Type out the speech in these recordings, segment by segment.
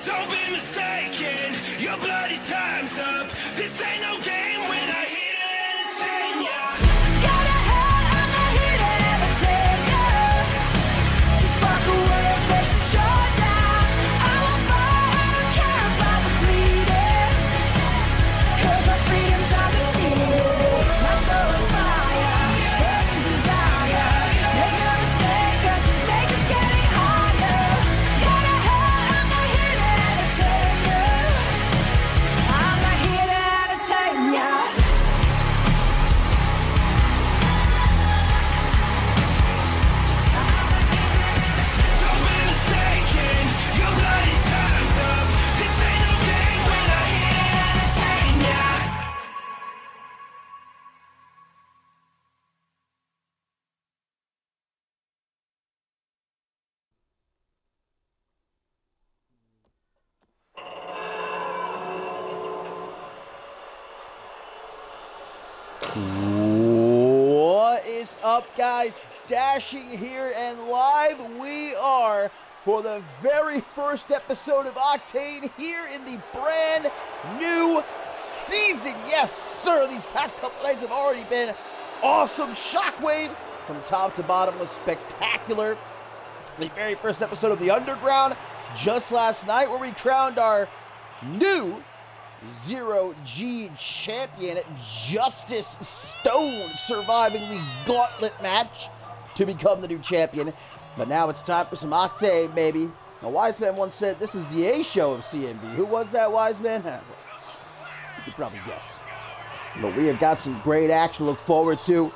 Don't be mistaken, your bloody time's up. This ain't no game when I hit it and entertain ya. Gotta hide, I'm not here to entertain ya. Just walk away and face the showdown. I won't fight, I don't care about the bleeding. 'Cause my freedom's undefeated. My soul on fire, burning desire. Make no mistake, 'cause the stakes are getting higher. Gotta hide, I'm not here to entertain ya. I'm not here to entertain ya. Don't be mistaken, your bloody time's up. This ain't no game when I hit it and entertain ya. What is up, guys? Dashing here and live we are for the very first episode of Octane here in the brand new season. Yes, sir, these past couple nights have already been awesome. Shockwave from top to bottom was spectacular. The very first episode of The Underground just last night, where we crowned our new Zero-G champion, Justice Stone, surviving the gauntlet match to become the new champion. But now it's time for some Octane, baby. A wise man once said this is the A show of CMV. Who was that wise man? You could probably guess. But we have got some great action to look forward to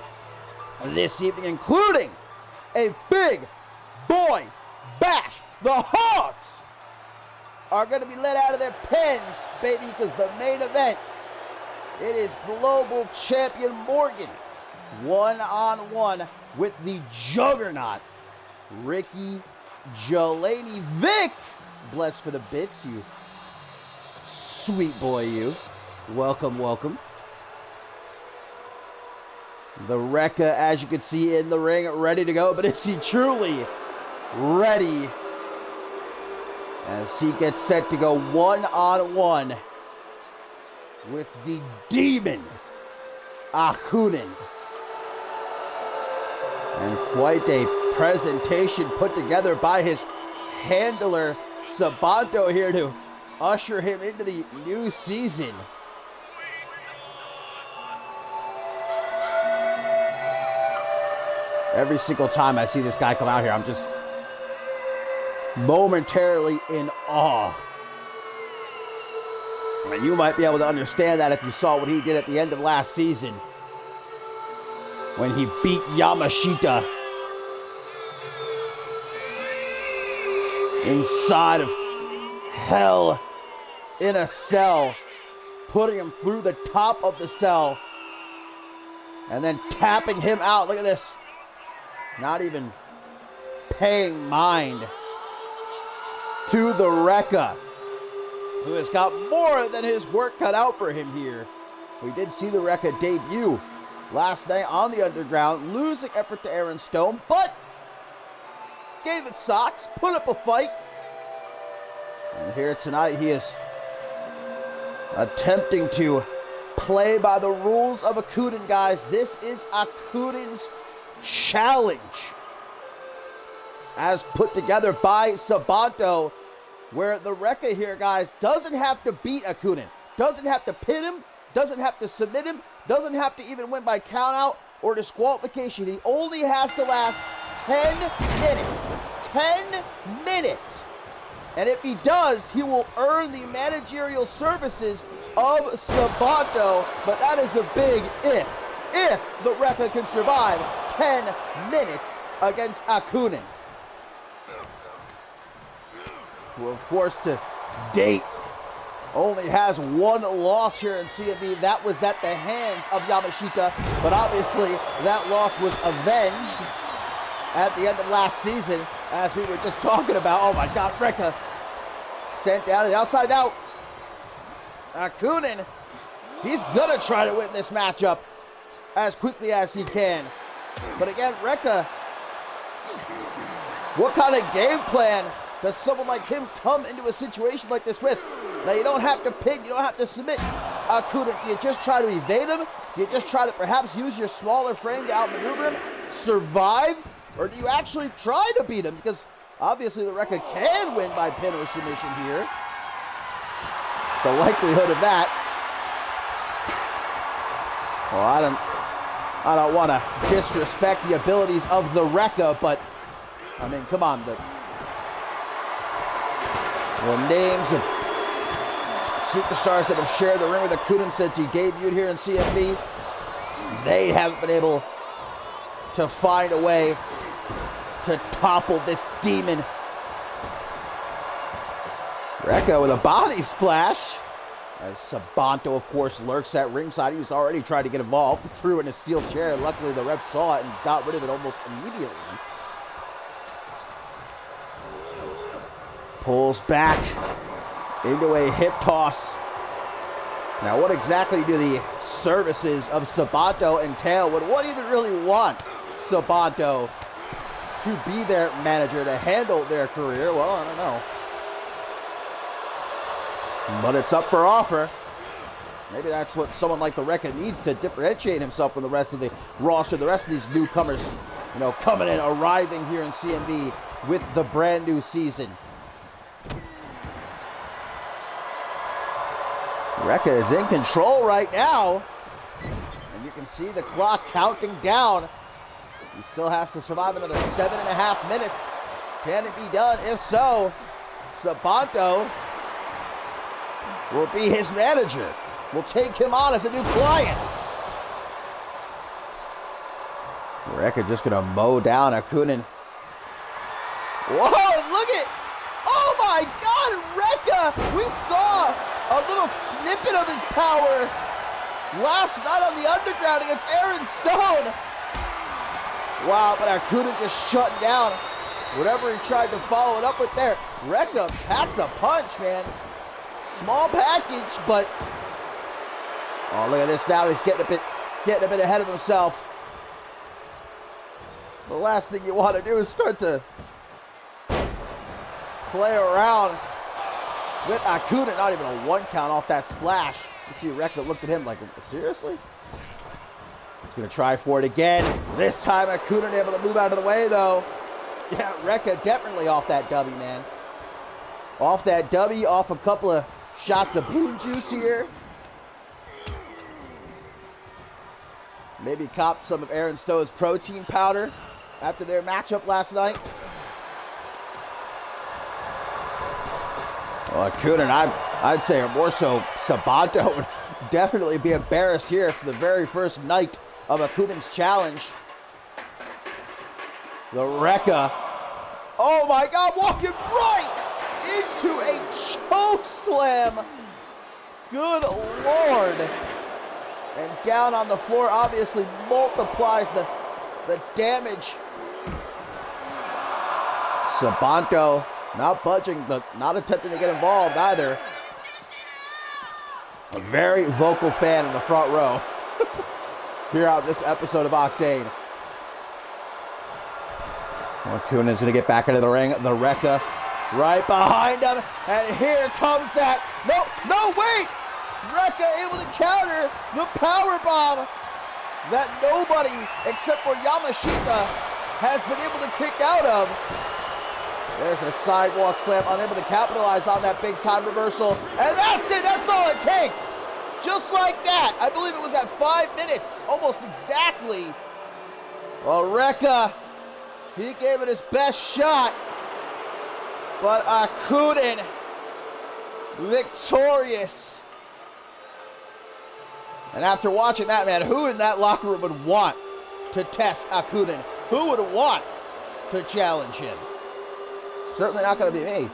this evening, including a big boy bash. The Hogs are going to be let out of their pens, baby, because the main event, it is global champion Morgan, one-on-one with the juggernaut, Ricky Jalani. Vic, blessed for the bits, you sweet boy, you. Welcome, welcome. The Rekka, as you can see in the ring, ready to go, but is he truly ready? As he gets set to go one-on-one with the demon, Octane. And quite a presentation put together by his handler, Sabanto, here to usher him into the new season. Every single time I see this guy come out here, I'm just momentarily in awe. And you might be able to understand that if you saw what he did at the end of last season when he beat Yamashita inside of hell in a cell, putting him through the top of the cell and then tapping him out. Look at this. Not even paying mind to the Rekka, who has got more than his work cut out for him here. We did see the Rekka debut last night on the Underground, losing effort to Aaron Stone, but gave it socks, put up a fight. And here tonight he is attempting to play by the rules of Octane, guys. This is Octane's challenge, as put together by Sabanto, where the Rekka here, guys, doesn't have to beat Octane, doesn't have to pin him, doesn't have to submit him, doesn't have to even win by countout or disqualification. He only has to last 10 minutes. 10 minutes. And if he does, he will earn the managerial services of Sabanto, but that is a big if. If the Rekka can survive 10 minutes against Octane, who, of course, to date only has one loss here in CMV. That was at the hands of Yamashita, but obviously that loss was avenged at the end of last season, as we were just talking about. Oh my God, Rekka sent down to the outside. Now, Octane, he's gonna try to win this matchup as quickly as he can. But again, Rekka, what kind of game plan does someone like him come into a situation like this with? Now, you don't have to pin, you don't have to submit Octane. Do you just try to evade him? Do you just try to perhaps use your smaller frame to outmaneuver him, survive? Or do you actually try to beat him? Because obviously the Rekka can win by pin or submission here. The likelihood of that. Well, I don't want to disrespect the abilities of the Rekka, but I mean, come on, the names of superstars that have shared the ring with Octane since he debuted here in CMV, they haven't been able to find a way to topple this demon. Rekka with a body splash. As Sabanto, of course, lurks at ringside. He was already trying to get involved. Threw in a steel chair. Luckily, the ref saw it and got rid of it almost immediately. Pulls back into a hip toss. Now, what exactly do the services of Sabanto entail? Would one even really want Sabanto to be their manager, to handle their career? Well, I don't know. But it's up for offer. Maybe that's what someone like the Rekka needs to differentiate himself from the rest of the roster, the rest of these newcomers, you know, coming in, arriving here in CMV with the brand new season. Rekka is in control right now. And you can see the clock counting down. He still has to survive another 7.5 minutes. Can it be done? If so, Sabanto will be his manager. Will take him on as a new client. Rekka just gonna mow down Octane. Whoa, look at, oh my God, Rekka! We saw a little snippet of his power last night on the Underground against Aaron Stone. Wow, but Octane just shut down whatever he tried to follow it up with there. Rekka packs a punch, man. Small package, but oh, look at this now. He's getting a bit ahead of himself. The last thing you want to do is start to play around with Octane. Not even a 1 count off that splash. You see Rekka looked at him like, seriously? He's going to try for it again. This time Octane able to move out of the way, though. Yeah, Rekka definitely off that W, man. Off that W, off a couple of shots of boom juice here. Maybe copped some of Aaron Stowe's protein powder after their matchup last night. Well, Octane, I'd say, or more so, Sabanto would definitely be embarrassed here for the very first night of Octane's challenge. The Rekka. Oh my God, walking right into a choke slam. Good Lord. And down on the floor, obviously multiplies the damage. Sabanto not budging, but not attempting to get involved either. A very vocal fan in the front row here on this episode of Octane. Octane is going to get back into the ring. The Rekka right behind him. And here comes that. No, wait! Rekka able to counter the power bomb that nobody except for Yamashita has been able to kick out of. There's a sidewalk slam, unable to capitalize on that big time reversal. And that's it, that's all it takes. Just like that. I believe it was at 5 minutes, almost exactly. Well, Rekka, he gave it his best shot. But Octane, victorious. And after watching that, man, who in that locker room would want to test Octane? Who would want to challenge him? Certainly not going to be me.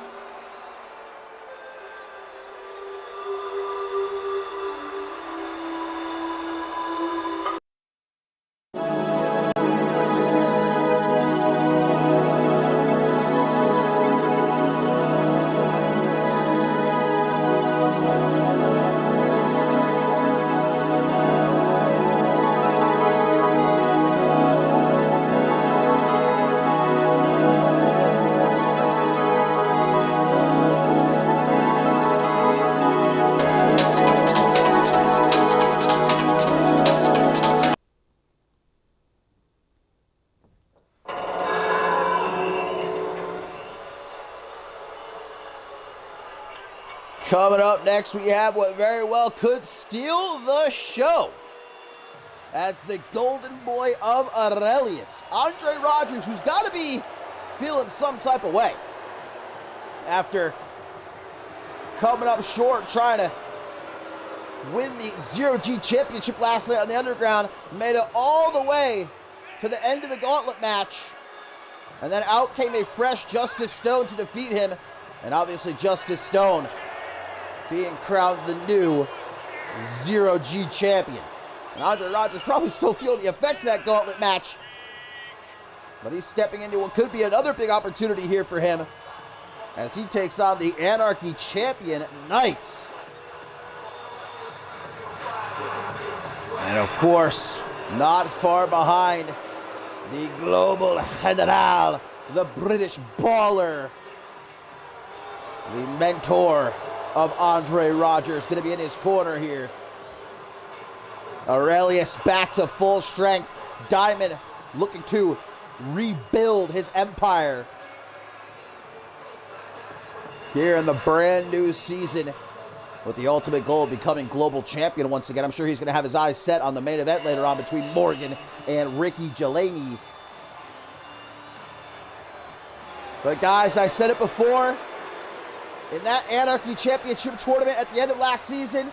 Coming up next, we have what very well could steal the show. As the golden boy of Aurelius, Andre Rogers, who's got to be feeling some type of way after coming up short trying to win the Zero-G Championship last night on the Underground, made it all the way to the end of the gauntlet match, and then out came a fresh Justice Stone to defeat him, and obviously Justice Stone being crowned the new Zero-G Champion. And Andre Rogers probably still feeling the effects of that gauntlet match, but he's stepping into what could be another big opportunity here for him as he takes on the Anarchy Champion, Knights. And of course, not far behind, the Global General, the British baller, the mentor of Andre Rogers, going to be in his corner here. Aurelius back to full strength. Diamond looking to rebuild his empire here in the brand new season, with the ultimate goal of becoming global champion once again. I'm sure he's going to have his eyes set on the main event later on between Morgan and Ricky Delaney. But guys, I said it before, in that Anarchy Championship tournament at the end of last season,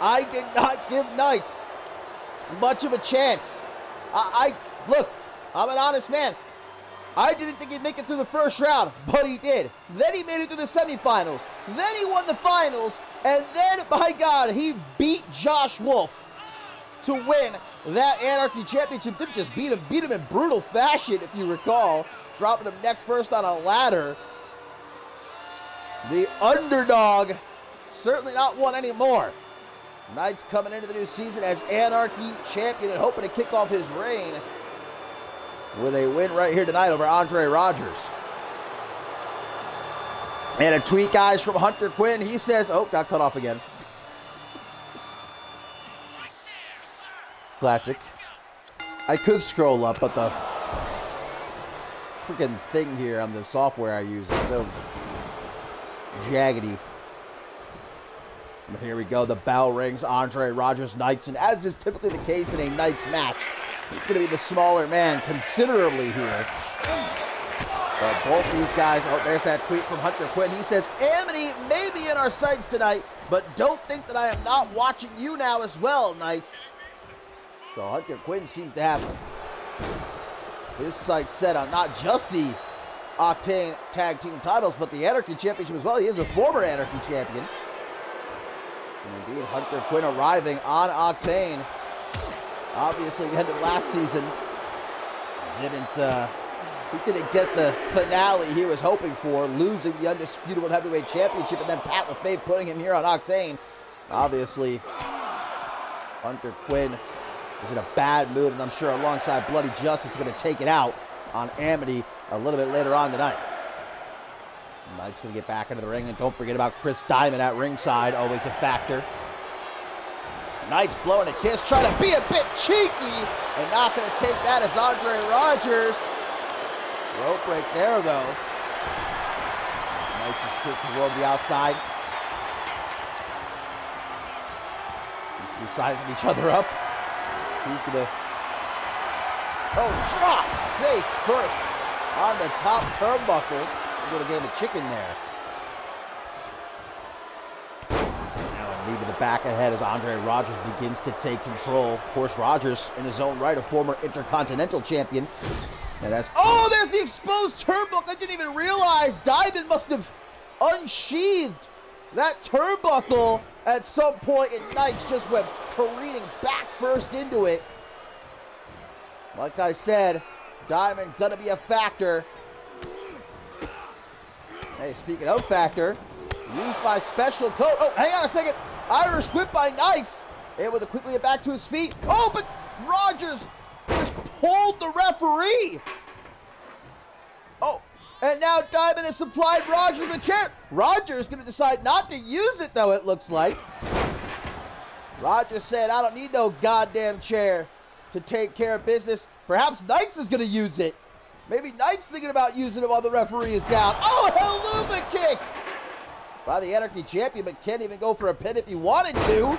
I did not give Knights much of a chance. Look, I'm an honest man. I didn't think he'd make it through the first round, but he did. Then he made it through the semifinals. Then he won the finals. And then, by God, he beat Josh Wolf to win that Anarchy Championship. Didn't just beat him in brutal fashion, if you recall, dropping him neck first on a ladder. The underdog, certainly not one anymore. Knights coming into the new season as Anarchy Champion and hoping to kick off his reign with a win right here tonight over Andre Rogers. And a tweet, guys, from Hunter Quinn. He says, oh, got cut off again. Plastic. I could scroll up, but the freaking thing here on the software I use is so jaggedy. But here we go. The bell rings. Andre Rogers, Knights. And as is typically the case in a Knights match, he's going to be the smaller man considerably here. But both these guys, oh, there's that tweet from Hunter Quinn. He says, Amity may be in our sights tonight, but don't think that I am not watching you now as well, Knights. So Hunter Quinn seems to have his sights set on not just the Octane Tag Team titles, but the Anarchy Championship as well. He is a former Anarchy Champion. And indeed, Hunter Quinn arriving on Octane. Obviously, the end of last season, he didn't get the finale he was hoping for, losing the Undisputed World Heavyweight Championship, and then Pat LaFave putting him here on Octane. Obviously, Hunter Quinn is in a bad mood, and I'm sure alongside Bloody Justice is going to take it out on Amity a little bit later on tonight. Knight's going to get back into the ring, and don't forget about Chris Diamond at ringside, always a factor. Knight's blowing a kiss, trying to be a bit cheeky, and not going to take that as Andre Rogers. Rope break there, though. Knight's is quick to roll the outside. These two sizing each other up. Who's going to... Oh, drop! Face first on the top turnbuckle. A little game of chicken there. Now leaving the back ahead as Andre Rogers begins to take control. Of course, Rogers, in his own right, a former Intercontinental Champion. And that's... Oh, there's the exposed turnbuckle. I didn't even realize Diamond must have unsheathed that turnbuckle at some point, and Knights just went careening back first into it. Like I said, Diamond gonna be a factor. Hey, speaking of factor, used by Special Code. Oh, hang on a second. Irish whip by Knights. Able to quickly get back to his feet. Oh, but Rogers just pulled the referee. Oh, and now Diamond has supplied Rogers a chair. Rogers going to decide not to use it, though, it looks like. Rogers said, I don't need no goddamn chair to take care of business. Perhaps Knights is going to use it. Maybe Knights thinking about using it while the referee is down. Oh, Helluva kick by the Anarchy champion, but can't even go for a pin if he wanted to.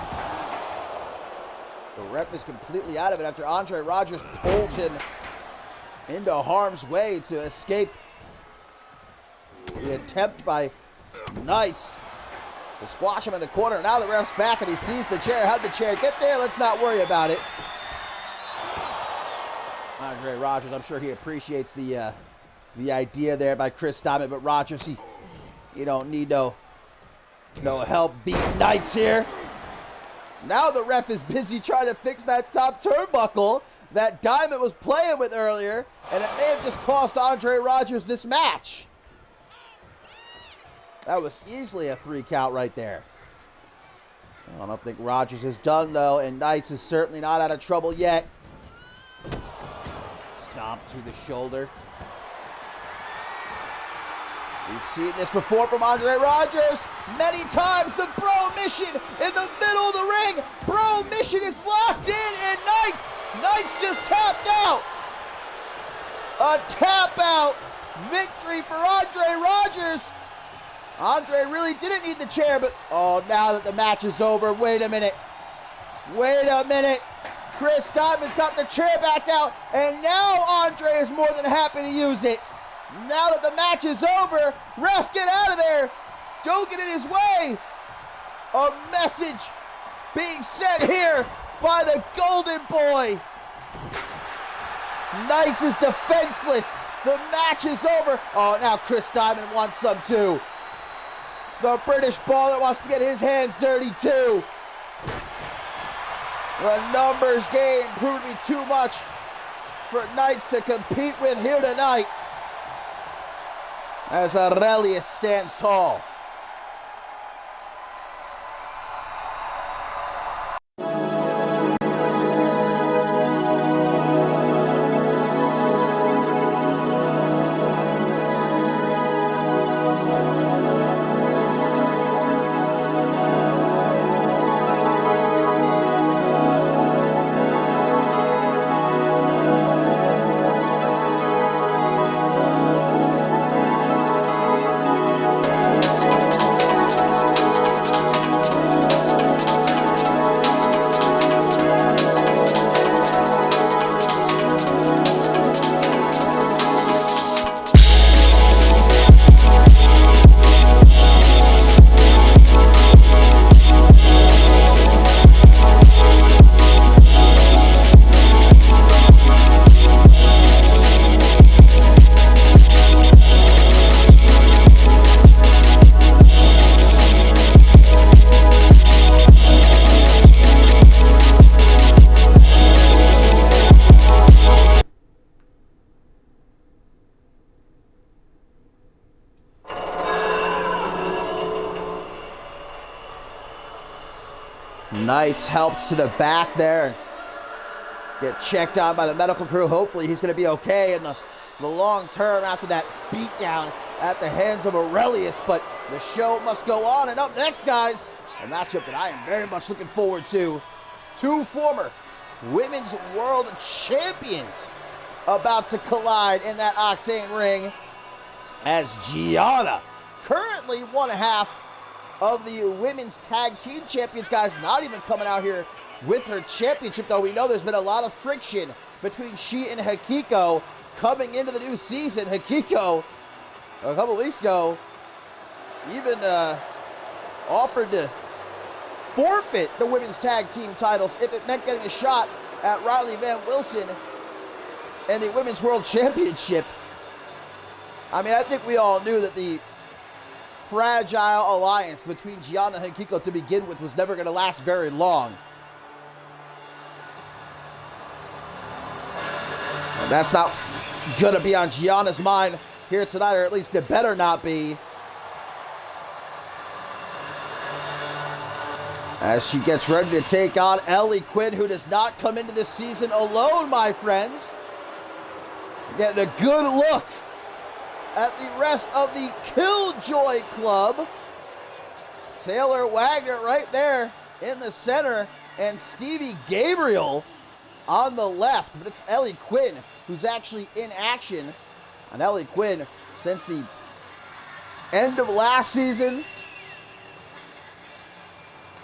The ref is completely out of it after Andre Rogers pulled him into harm's way to escape the attempt by Knights to squash him in the corner. Now the ref's back and he sees the chair. How'd the chair get there? Let's not worry about it. Andre Rogers, I'm sure he appreciates the idea there by Chris Diamond, but Rogers, you don't need no help beating Knights here. Now the ref is busy trying to fix that top turnbuckle that Diamond was playing with earlier, and it may have just cost Andre Rogers this match. That was easily a 3 count right there. I don't think Rogers is done, though, and Knights is certainly not out of trouble yet. Stomp to the shoulder. We've seen this before from Andre Rogers many times. The Bro Mission in the middle of the ring. Bro Mission is locked in, and Knights just tapped out. A tap out victory for Andre Rogers. Andre really didn't need the chair, but now that the match is over, wait a minute. Chris Diamond's got the chair back out, and now Andre is more than happy to use it. Now that the match is over, ref, get out of there. Don't get in his way. A message being sent here by the Golden Boy. Knights is defenseless. The match is over. Now Chris Diamond wants some too. The British baller wants to get his hands dirty too. The numbers game proved to be too much for Knights to compete with here tonight, as Aurelius stands tall. Knights helped to the back there. Get checked on by the medical crew. Hopefully he's going to be okay in the long term after that beatdown at the hands of Aurelius. But the show must go on. And up next, guys, a matchup that I am very much looking forward to. 2 former Women's World Champions about to collide in that Octane ring, as Gianna, currently 1/2 of the Women's Tag Team Champions, guys, not even coming out here with her championship, though we know there's been a lot of friction between she and Hikiko coming into the new season. Hikiko, a couple weeks ago, even offered to forfeit the Women's Tag Team titles if it meant getting a shot at Riley Van Wilson and the Women's World Championship. I mean, I think we all knew that the fragile alliance between Gianna and Hikiko to begin with was never going to last very long. And that's not going to be on Gianna's mind here tonight, or at least it better not be, as she gets ready to take on Ellie Quinn, who does not come into this season alone, my friends. Getting a good look at the rest of the Killjoy Club. Taylor Wagner right there in the center, and Stevie Gabriel on the left. But it's Ellie Quinn who's actually in action. And Ellie Quinn, since the end of last season,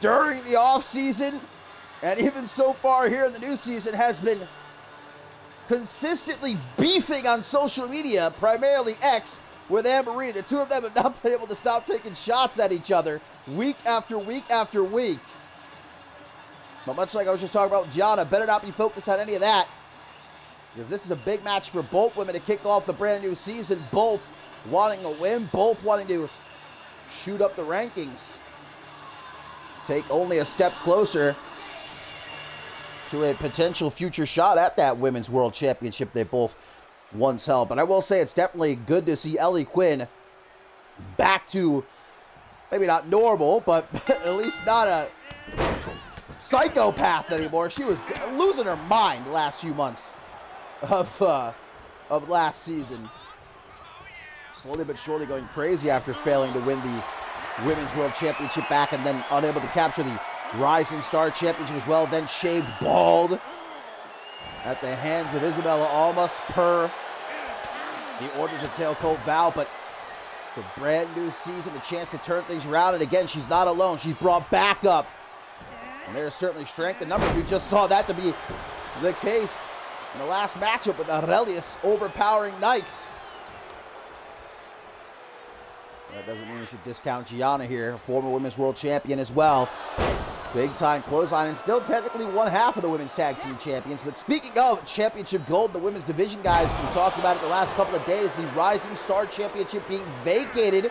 during the offseason, and even so far here in the new season, has been consistently beefing on social media, primarily X, with Anne-Marie. The two of them have not been able to stop taking shots at each other week after week after week. But much like I was just talking about with Gianna, better not be focused on any of that, because this is a big match for both women to kick off the brand new season, both wanting a win, both wanting to shoot up the rankings, take only a step closer to a potential future shot at that Women's World Championship they both once held. But I will say it's definitely good to see Ellie Quinn back to, maybe not normal, but at least not a psychopath anymore. She was losing her mind the last few months of last season. Slowly but surely going crazy after failing to win the Women's World Championship back, and then unable to capture the Rising Star Championship as well, then shaved bald at the hands of Isabella Almas per the orders of Tailcoat Val. But for brand new season, a chance to turn things around, and again, she's not alone. She's brought back up, and there's certainly strength in numbers. We just saw that to be the case in the last matchup with Aurelius overpowering Knights. That doesn't mean we should discount Gianna here, former Women's World Champion as well. Big time clothesline, and still technically one half of the Women's Tag Team Champions. But speaking of championship gold in the Women's Division, guys, we talked about it the last couple of days, the Rising Star Championship being vacated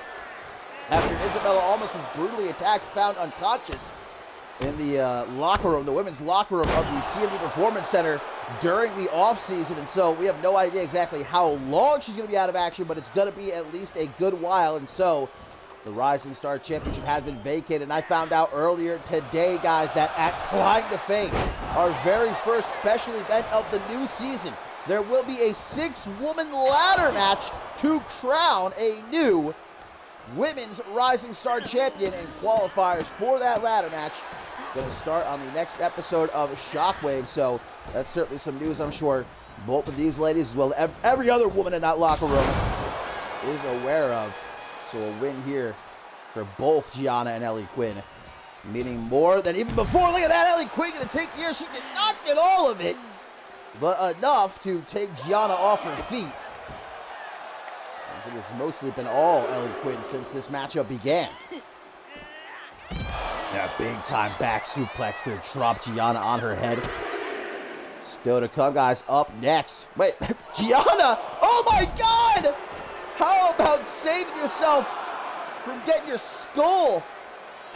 after Isabella Almas was brutally attacked, found unconscious in the locker room, the women's locker room of the CMV Performance Center during the offseason. And so we have no idea exactly how long she's going to be out of action, but it's going to be at least a good while. And so the Rising Star Championship has been vacated. And I found out earlier today, guys, that at Climb to Fame, our very first special event of the new season, there will be a 6-woman ladder match to crown a new Women's Rising Star Champion, and qualifiers for that ladder match going to start on the next episode of Shockwave. So that's certainly some news I'm sure both of these ladies, as well as every other woman in that locker room, is aware of. So a win here for both Gianna and Ellie Quinn, meaning more than even before. Look at that, Ellie Quinn going to take the air. She did not get all of it, but enough to take Gianna off her feet. It has mostly been all Ellie Quinn since this matchup began. That big time back suplex going to drop Gianna on her head. Still to come, guys. Up next. Wait, Gianna! Oh my God! How about saving yourself from getting your skull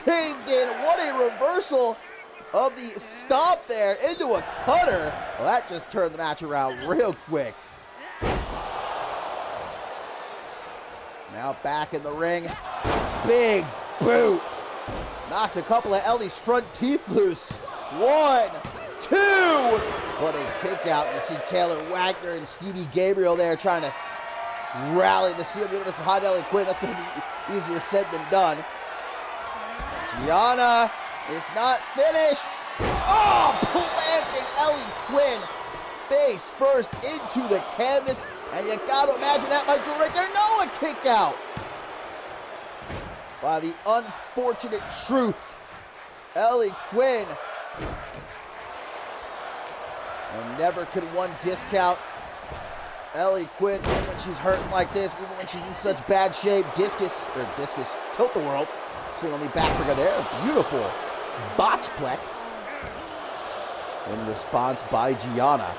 caved in? What a reversal of the stomp there into a cutter. Well, that just turned the match around real quick. Now back in the ring. Big boot. Knocked a couple of Ellie's front teeth loose. 1, 2. What a kick out. You see Taylor Wagner and Stevie Gabriel there trying to rally the CMV universe behind Ellie Quinn. That's going to be easier said than done. Gianna is not finished. Oh, planting Ellie Quinn face first into the canvas. And you got to imagine that might do it right there. No, a kick out. By the unfortunate truth, Ellie Quinn. And never could one discount Ellie Quinn, even when she's hurting like this, even when she's in such bad shape. Discus, tilt the world. Single knee backbreaker there. Beautiful botchplex in response by Gianna.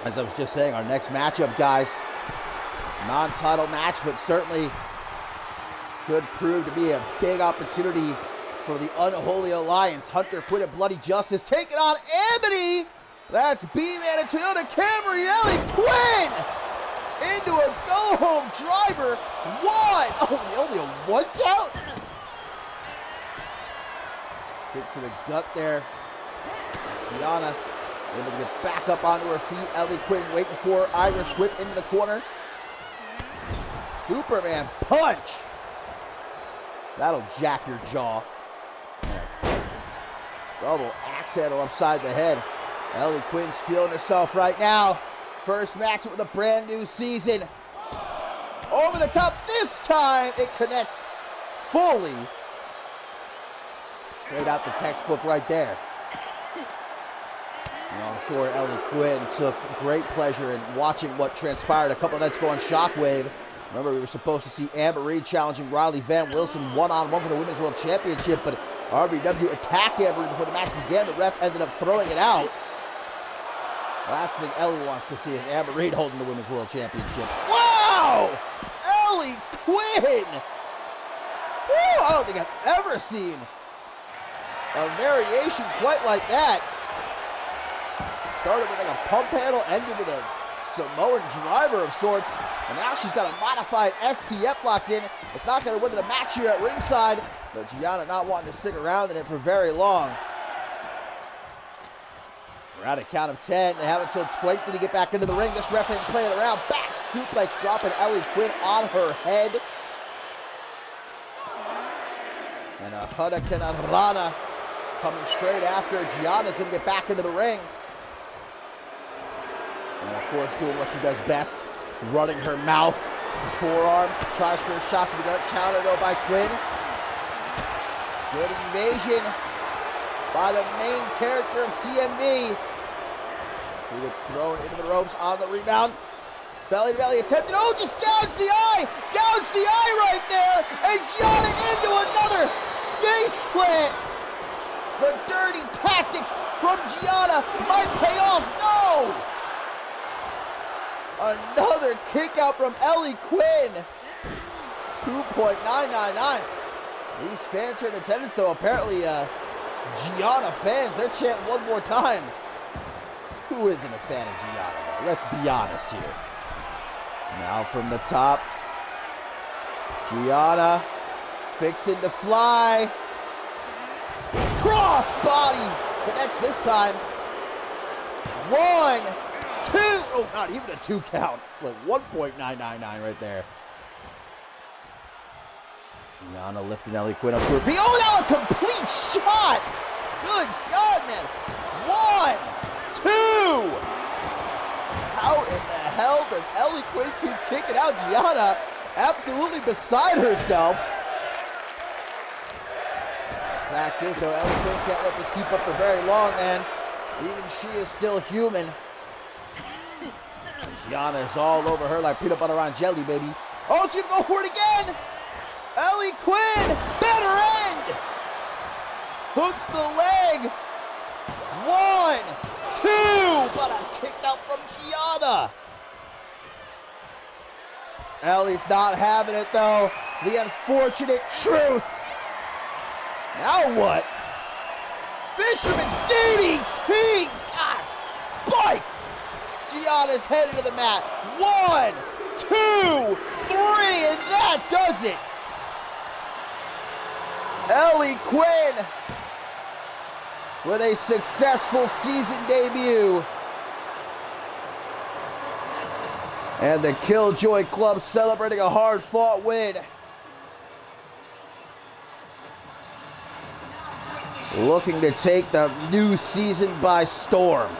As I was just saying, our next matchup, guys, non-title match, but certainly could prove to be a big opportunity for the Unholy Alliance. Hunter Quinn and Bloody Justice taking on Amity. That's B-Man and Toyota Camry. Ellie Quinn into a go-home driver. 1. Oh, only a 1 count? Kick to the gut there. Gianna able to get back up onto her feet. Ellie Quinn waiting for Irish whip into the corner. Superman punch. That'll jack your jaw. Double axe handle upside the head. Ellie Quinn's feeling herself right now. First match with a brand new season. Over the top. This time it connects fully. Straight out the textbook right there. I'm sure Ellie Quinn took great pleasure in watching what transpired a couple nights ago on Shockwave. Remember, we were supposed to see Amber Reed challenging Riley Van Wilson one-on-one for the Women's World Championship, but RBW attacked Amber Reed before the match began. The ref ended up throwing it out. Last thing Ellie wants to see is Amber Reed holding the Women's World Championship. Wow! Ellie Quinn! Woo! I don't think I've ever seen a variation quite like that. Started with like a pump handle, ended with a Samoan driver of sorts, and now she's got a modified STF locked in. It's not going to win the match here at ringside, but Gianna not wanting to stick around in it for very long. We're at a count of 10. They have until 20 to get back into the ring. This ref ain't playing around. Back suplex dropping Ellie Quinn on her head. And a Hurricane Rana coming straight after. Gianna's going to get back into the ring. And of course, doing what she does best, running her mouth, forearm, tries for a shot to the gut. Counter though by Quinn. Good evasion by the main character of CMV. Who gets thrown into the ropes on the rebound. Belly to belly attempted. Oh, just gouged the eye! Gouged the eye right there! And Gianna into another face plant! The dirty tactics from Gianna might pay off. No! Another kick out from Ellie Quinn. 2.999. These fans are in attendance, though. Apparently, Gianna fans, they're chanting one more time. Who isn't a fan of Gianna? Let's be honest here. Now from the top, Gianna fixing to fly. Cross body connects this time. 1, 2. Oh, not even a 2 count. Like 1.999 right there. Gianna lifting Ellie Quinn up to her feet. Oh, now a complete shot. Good God, man. 1, 2. How in the hell does Ellie Quinn keep kicking out? Gianna absolutely beside herself. Fact is, though, Ellie Quinn can't let this keep up for very long, man. Even she is still human. Gianna is all over her like peanut butter on jelly, baby. Oh, she's gonna go for it again. Ellie Quinn, better end. Hooks the leg. 1, 2, but a kick out from Gianna. Ellie's not having it, though. The unfortunate truth. Now what? Fisherman's DDT! God, spiked! Gianna's headed to the mat. 1, 2, 3, and that does it! Ellie Quinn with a successful season debut. And the Killjoy Club celebrating a hard-fought win. Looking to take the new season by storm.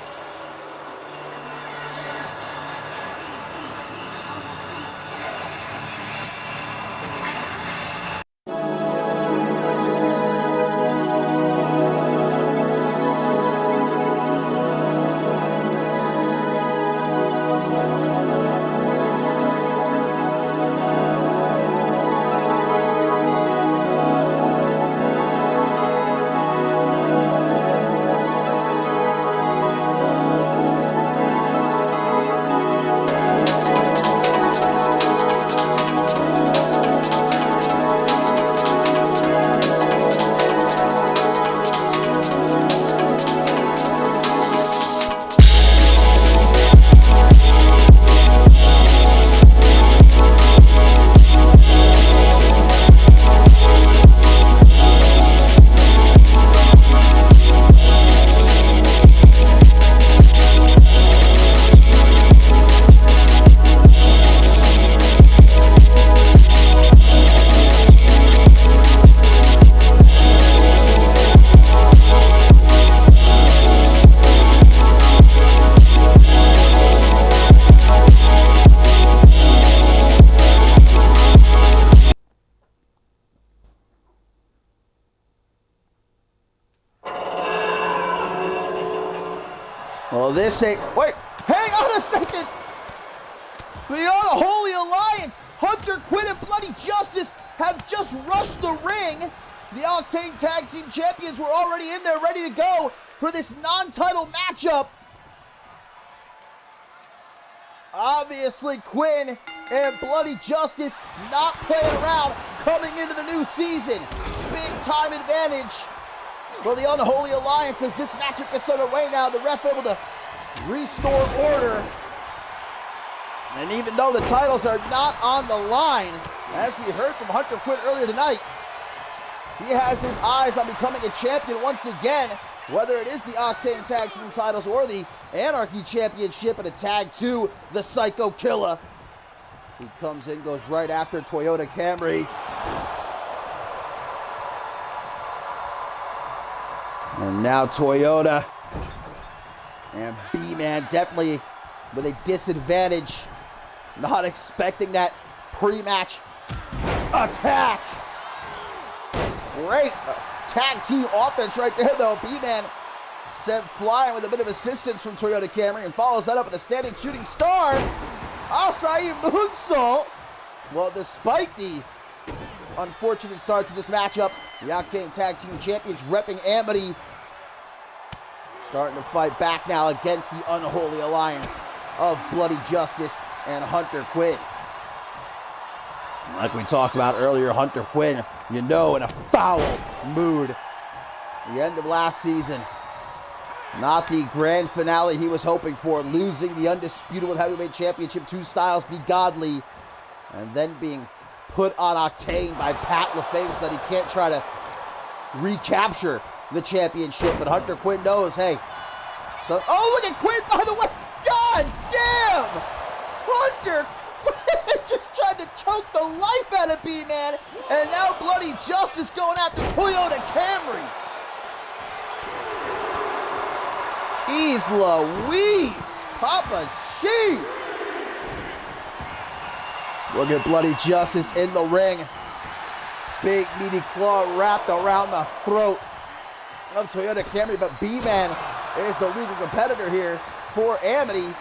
Well, this ain't... Wait, hang on a second! The Unholy Alliance, Hunter Quinn and Bloody Justice have just rushed the ring. The Octane Tag Team Champions were already in there ready to go for this non-title matchup. Obviously, Quinn and Bloody Justice not playing around coming into the new season. Big time advantage for the Unholy Alliance as this matchup gets underway now. The ref able to restore order. And even though the titles are not on the line, as we heard from Hunter Quinn earlier tonight, he has his eyes on becoming a champion once again, whether it is the Octane Tag Team titles or the Anarchy Championship and a tag to the Psycho Killer, who comes in, goes right after Toyota Camry. And now Toyota and B-Man definitely with a disadvantage. Not expecting that pre-match attack. Great tag team offense right there, though. B-Man sent flying with a bit of assistance from Toyota Camry and follows that up with a standing shooting star. Acai moonsault. Well, despite the unfortunate start to this matchup, the Octane Tag Team Champions repping Amity starting to fight back now against the Unholy Alliance of Bloody Justice and Hunter Quinn. Like we talked about earlier, Hunter Quinn, you know, in a foul mood. The end of last season, not the grand finale he was hoping for, losing the Undisputed Heavyweight Championship to Styles Be Godly, and then being put on Octane by Pat LaFave so that he can't try to recapture the championship. But Hunter Quinn knows, hey, so, oh, look at Quinn, by the way. God damn! Hunter Quinn just tried to choke the life out of B-Man, and now Bloody Justice going after Toyota Camry. Jeez Louise, Papa Chief. Look at Bloody Justice in the ring. Big meaty claw wrapped around the throat of Toyota Camry, but B-Man is the legal competitor here for Amity.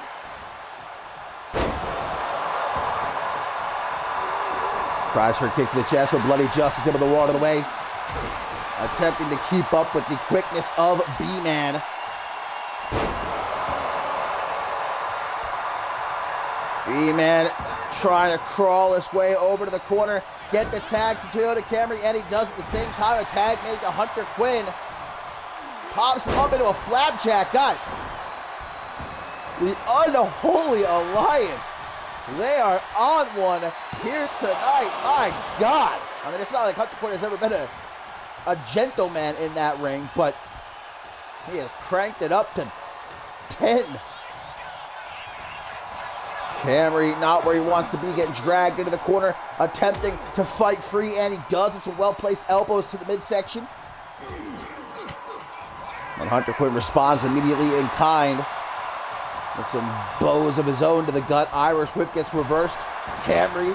Tries for a kick to the chest, but Bloody Justice able to roll out of the way. Attempting to keep up with the quickness of B-Man. B-Man trying to crawl his way over to the corner, get the tag to Toyota Camry, and he does at the same time. A tag made to Hunter Quinn. Pops him up into a flapjack. Guys, the Unholy Alliance, they are on one here tonight. My God. I mean, it's not like Hunter Quinn has ever been a gentleman in that ring, but he has cranked it up to 10. Camry not where he wants to be, getting dragged into the corner, attempting to fight free, and he does with some well-placed elbows to the midsection. And Hunter Quinn responds immediately in kind with some blows of his own to the gut. Irish whip gets reversed. Camry,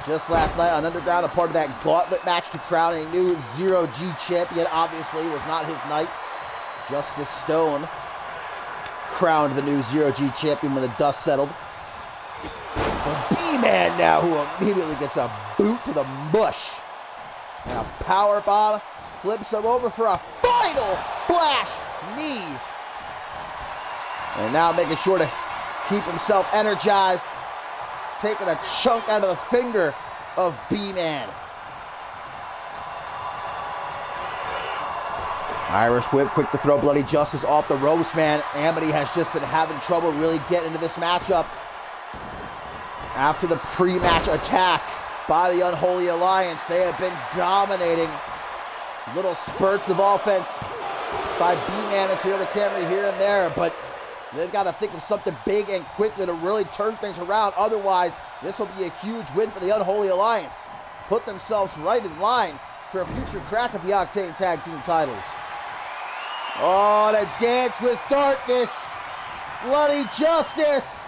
just last night on Underground, a part of that gauntlet match to crown a new Zero-G champion. Obviously, was not his night. Justice Stone crowned the new Zero-G champion when the dust settled. B-Man now, who immediately gets a boot to the mush. And a power bomb flips him over for a final flash knee. And now making sure to keep himself energized, taking a chunk out of the finger of B-Man. Irish whip, quick to throw Bloody Justice off the ropes, man. Amity has just been having trouble really getting into this matchup. After the pre-match attack by the Unholy Alliance, they have been dominating. Little spurts of offense by B-Man and Toyota Camry here and there, but they've got to think of something big and quickly to really turn things around. Otherwise, this will be a huge win for the Unholy Alliance. Put themselves right in line for a future crack at the Octane Tag Team titles. Oh, the dance with darkness. Bloody Justice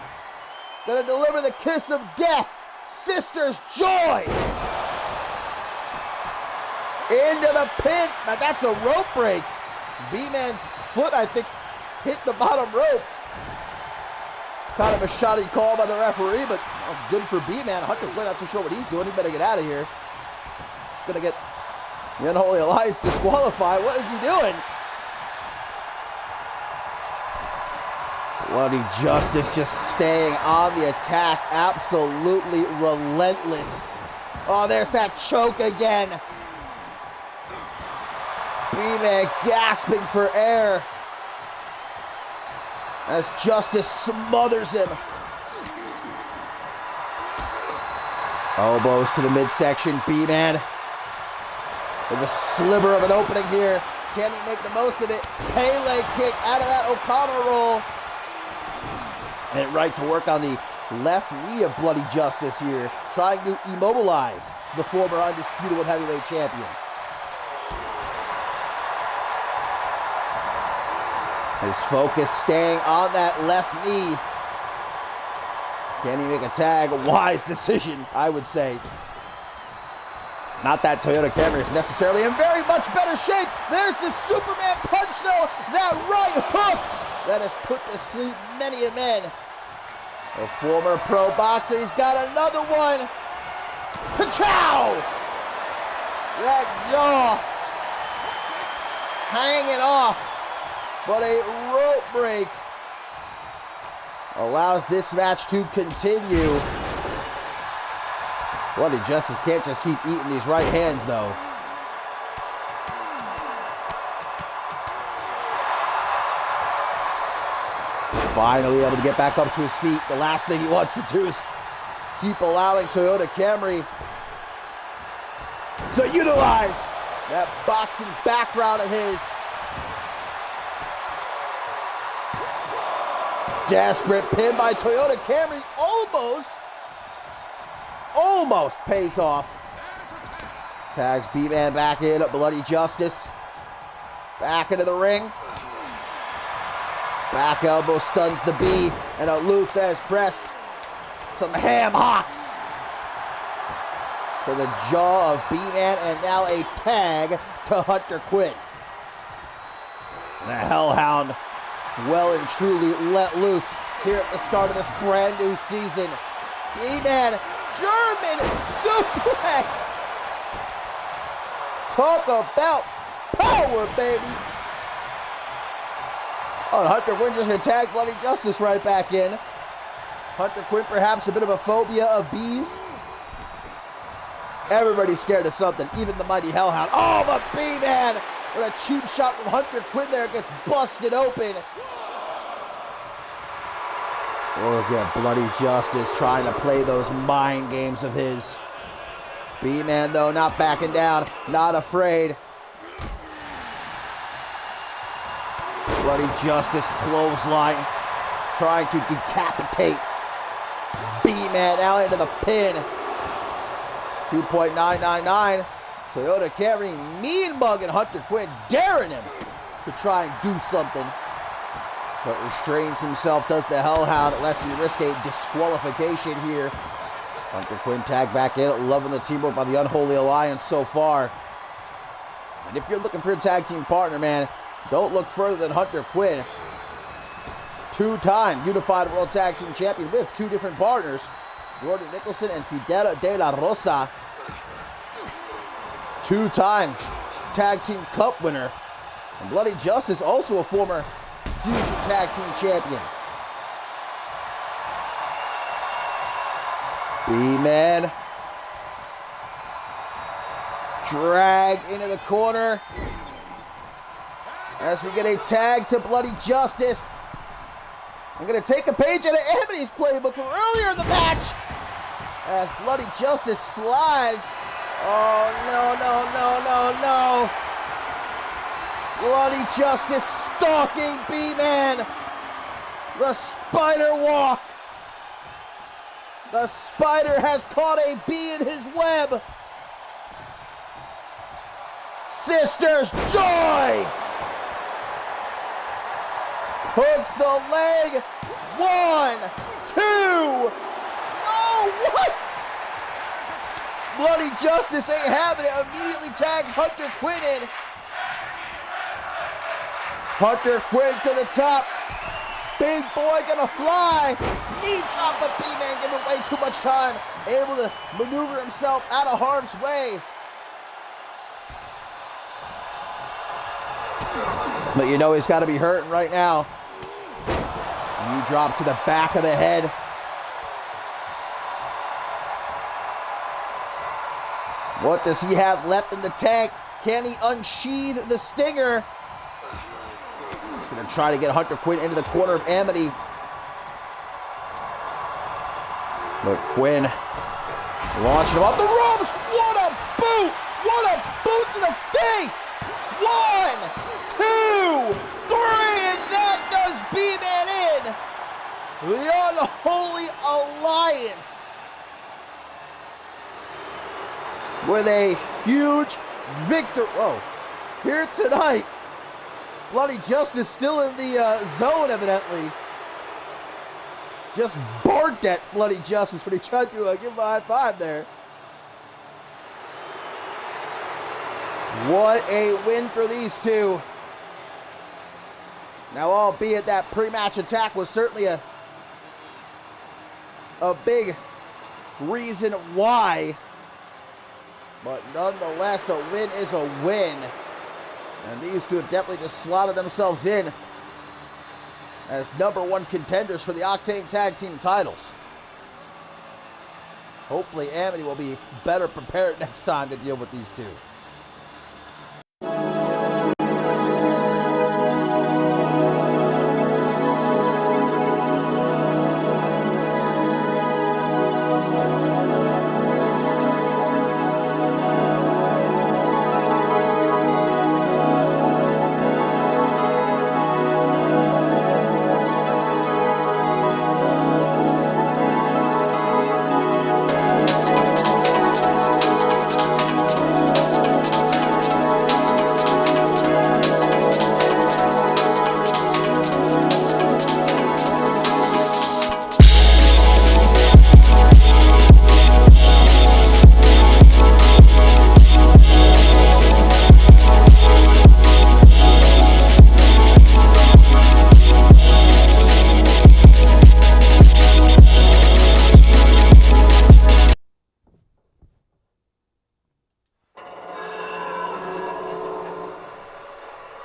gonna deliver the kiss of death. Sister's joy. Into the pin. Now that's a rope break. B-Man's foot, I think, hit the bottom rope. Kind of a shoddy call by the referee, but good for B-Man. Hunter Quinn, not too sure what he's doing. He better get out of here. Gonna get the Unholy Alliance disqualified. What is he doing? Bloody Justice just staying on the attack. Absolutely relentless. Oh, there's that choke again. B-Man gasping for air as Justice smothers him. Elbows to the midsection. B-Man with a sliver of an opening here. Can he make the most of it? Pele kick out of that O'Connor roll. And right to work on the left knee of Bloody Justice here, trying to immobilize the former undisputed world heavyweight champion. His focus staying on that left knee. Can he make a tag? A wise decision, I would say. Not that Toyota Camry is necessarily in very much better shape. There's the Superman punch though. That right hook that has put to sleep many a man. A former pro boxer, he's got another one. Ka-chow! That jaw hanging off, but a rope break allows this match to continue. Bloody Justice can't just keep eating these right hands though. Finally able to get back up to his feet. The last thing he wants to do is keep allowing Toyota Camry to utilize that boxing background of his. Desperate pin by Toyota Camry almost pays off. Tags B-Man back in, Bloody Justice. Back into the ring. Back elbow stuns the B, and a Luthez press. Some ham hocks for the jaw of B-Man, and now a tag to Hunter Quinn. The Hellhound well and truly let loose here at the start of this brand new season. B-Man, German suplex. Talk about power, baby. Oh, Hunter Quinn just gonna tag Bloody Justice right back in. Hunter Quinn perhaps a bit of a phobia of bees. Everybody's scared of something, even the mighty Hellhound. Oh, but B-Man with a cheap shot from Hunter Quinn there gets busted open. Look at Bloody Justice trying to play those mind games of his. B-Man, though, not backing down, not afraid. Bloody Justice clothesline, trying to decapitate B-Man out into the pin. 2.999. Toyota Camry mean mugging Hunter Quinn, daring him to try and do something. But restrains himself, does the Hellhound, lest he risk a disqualification here. Hunter Quinn tagged back in, loving the teamwork by the Unholy Alliance so far. And if you're looking for a tag team partner, man, don't look further than Hunter Quinn. Two-time Unified World Tag Team Champion with two different partners, Jordan Nicholson and Fidel De La Rosa. Two-time Tag Team Cup winner. And Bloody Justice, also a former Fusion Tag Team Champion. B-Man dragged into the corner as we get a tag to Bloody Justice. I'm going to take a page out of Amity's playbook from earlier in the match as Bloody Justice flies. Oh, no. Bloody Justice stalking B-Man. The spider walk. The spider has caught a bee in his web. Sisters, joy! Hooks the leg. 1, 2. No, what? Bloody Justice ain't having it. Immediately tags Hunter Quinn in. Hunter Quinn to the top. Big boy gonna fly. Knee drop, but B-Man giving way too much time. Able to maneuver himself out of harm's way. But you know he's got to be hurting right now. Knee drop to the back of the head. What does he have left in the tank? Can he unsheathe the stinger? He's going to try to get Hunter Quinn into the corner of Amity. But Quinn launching him off the ropes. What a boot! What a boot to the face! 1, 2, 3, and that does B-Man in. The Unholy Alliance with a huge victory. Whoa, here tonight. Bloody Justice still in the zone, evidently. Just barked at Bloody Justice when he tried to give him a high five there. What a win for these two. Now, albeit that pre-match attack was certainly a big reason why, but nonetheless, a win is a win. And these two have definitely just slotted themselves in as #1 contenders for the Octane Tag Team titles. Hopefully, Amity will be better prepared next time to deal with these two.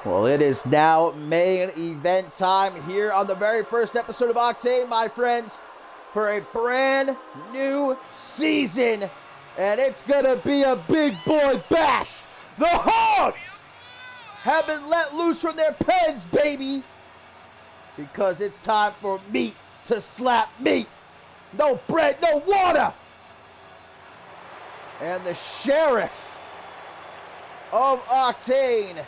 Well, it is now main event time here on the very first episode of Octane, my friends, for a brand new season. And it's going to be a big boy bash. The Hogs have been let loose from their pens, baby. Because it's time for meat to slap meat. No bread, no water. And the sheriff of Octane,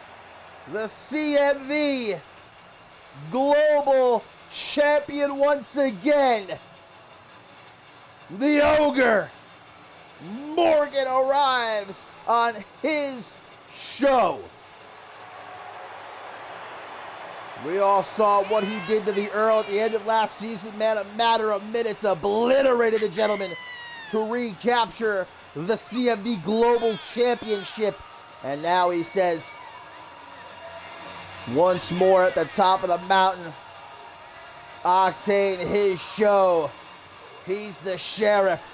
the CMV Global Champion once again, the Ogre, Morgan, arrives on his show. We all saw what he did to the Earl at the end of last season, man. A matter of minutes, obliterated the gentleman to recapture the CMV Global Championship. And now he says, once more at the top of the mountain, Octane, his show. He's the sheriff.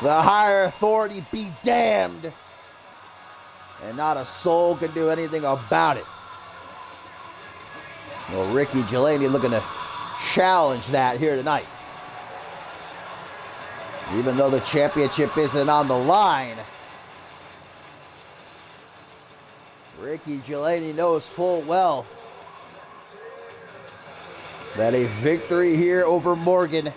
The higher authority be damned. And not a soul can do anything about it. Well, Ricky Delaney looking to challenge that here tonight. Even though the championship isn't on the line, Ricky Delaney knows full well that a victory here over Morgan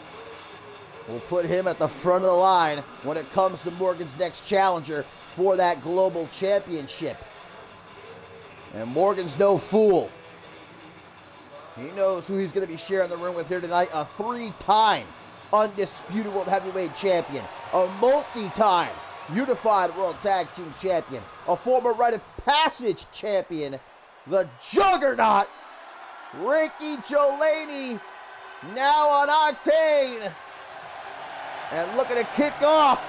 will put him at the front of the line when it comes to Morgan's next challenger for that global championship. And Morgan's no fool. He knows who he's going to be sharing the ring with here tonight. A 3-time undisputed World Heavyweight Champion. A multi-time Unified World Tag Team Champion. A former Rite of Passage Champion. The Juggernaut, Ricky Delaney, now on Octane. And looking to kick off